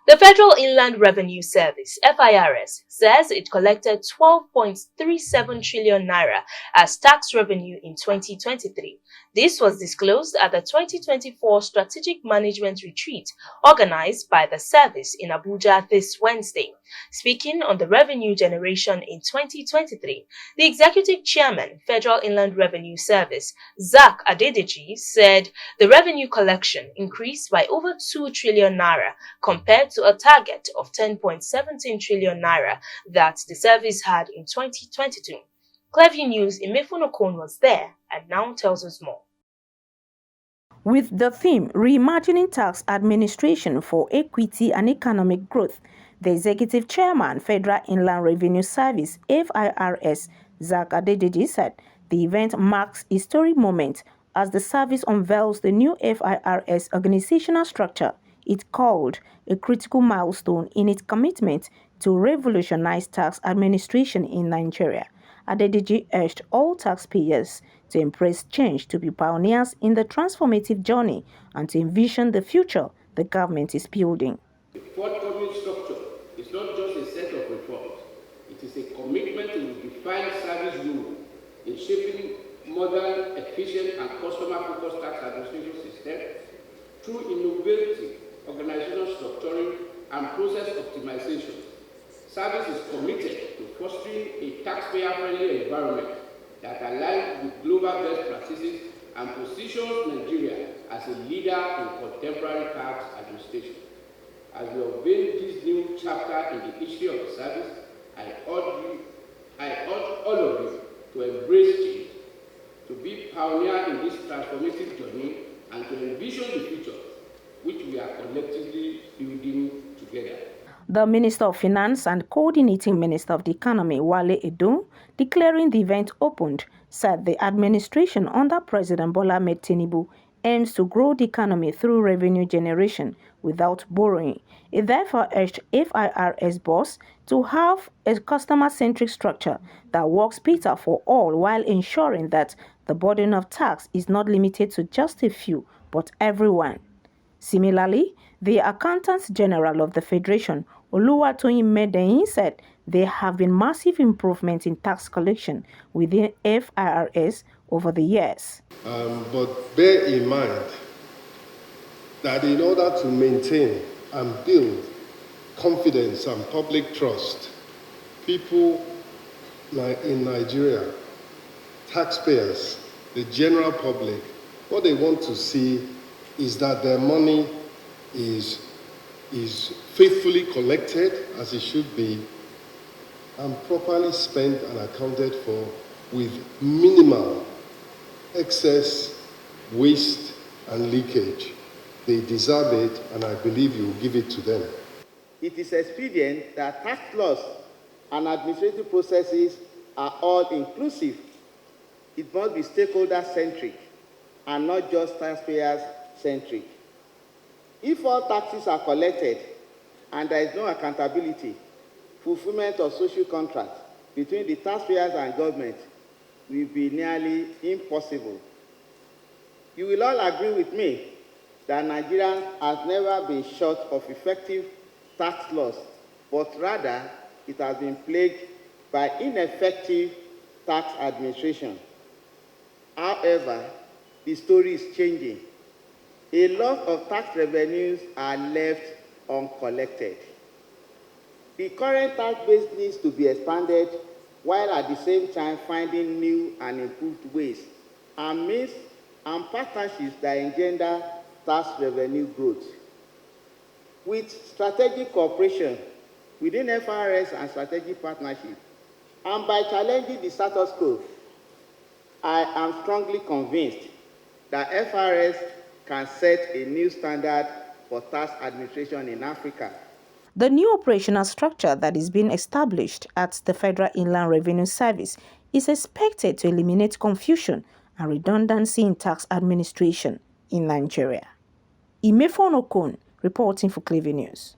The Federal Inland Revenue Service (FIRS) says it collected 12.37 trillion naira as tax revenue in 2023. This was disclosed at the 2024 Strategic Management Retreat organized by the service in Abuja this Wednesday. Speaking on the revenue generation in 2023, the Executive Chairman, Federal Inland Revenue Service, Zach Adedeji, said the revenue collection increased by over 2 trillion naira compared to a target of 10.17 trillion naira that the service had in 2022. Cleview News Imefun Okon was there and now tells us more. With the theme Reimagining Tax Administration for Equity and Economic Growth, the Executive Chairman, Federal Inland Revenue Service (FIRS), Zach Adedeji, said the event marks a historic moment as the service unveils the new FIRS organizational structure it called a critical milestone in its commitment to revolutionize tax administration in Nigeria. Adedeji urged all taxpayers to embrace change, to be pioneers in the transformative journey, and to envision the future the government is building. The forthcoming structure is not just a set of reforms, it is a commitment to define service rule in shaping modern, efficient, and customer-focused tax administration system through innovative organizational structuring and process optimization. Service is committed to fostering a taxpayer-friendly environment that aligns with global best practices and positions Nigeria as a leader in contemporary tax administration. As we unveil this new chapter in the history of the service, I urge all of you to embrace change, to be pioneer in this transformative journey, and to envision the future which we are collectively building together. The Minister of Finance and Coordinating Minister of the Economy, Wale Edun, declaring the event opened, said the administration under President Bola Ahmed Tinubu aims to grow the economy through revenue generation without borrowing. It therefore urged FIRS boss to have a customer-centric structure that works better for all while ensuring that the burden of tax is not limited to just a few, but everyone. Similarly, the Accountant General of the Federation, Oluwatoyin Medeyin, said there have been massive improvements in tax collection within FIRS over the years. But bear in mind that in order to maintain and build confidence and public trust, people in Nigeria, taxpayers, the general public, what they want to see is that their money is faithfully collected as it should be and properly spent and accounted for with minimal excess, waste, and leakage. They deserve it, and I believe you will give it to them. It is expedient that tax laws and administrative processes are all inclusive. It must be stakeholder-centric and not just taxpayers-centric. If all taxes are collected and there is no accountability, fulfillment of social contracts between the taxpayers and government will be nearly impossible. You will all agree with me that Nigeria has never been short of effective tax laws, but rather it has been plagued by ineffective tax administration. However, the story is changing. A lot of tax revenues are left uncollected. The current tax base needs to be expanded while at the same time finding new and improved ways and means and partnerships that engender tax revenue growth. With strategic cooperation within FRS and strategic partnership, and by challenging the status quo, I am strongly convinced that FRS can set a new standard for tax administration in Africa. The new operational structure that is being established at the Federal Inland Revenue Service is expected to eliminate confusion and redundancy in tax administration in Nigeria. Imefon Okon, reporting for Cleview News.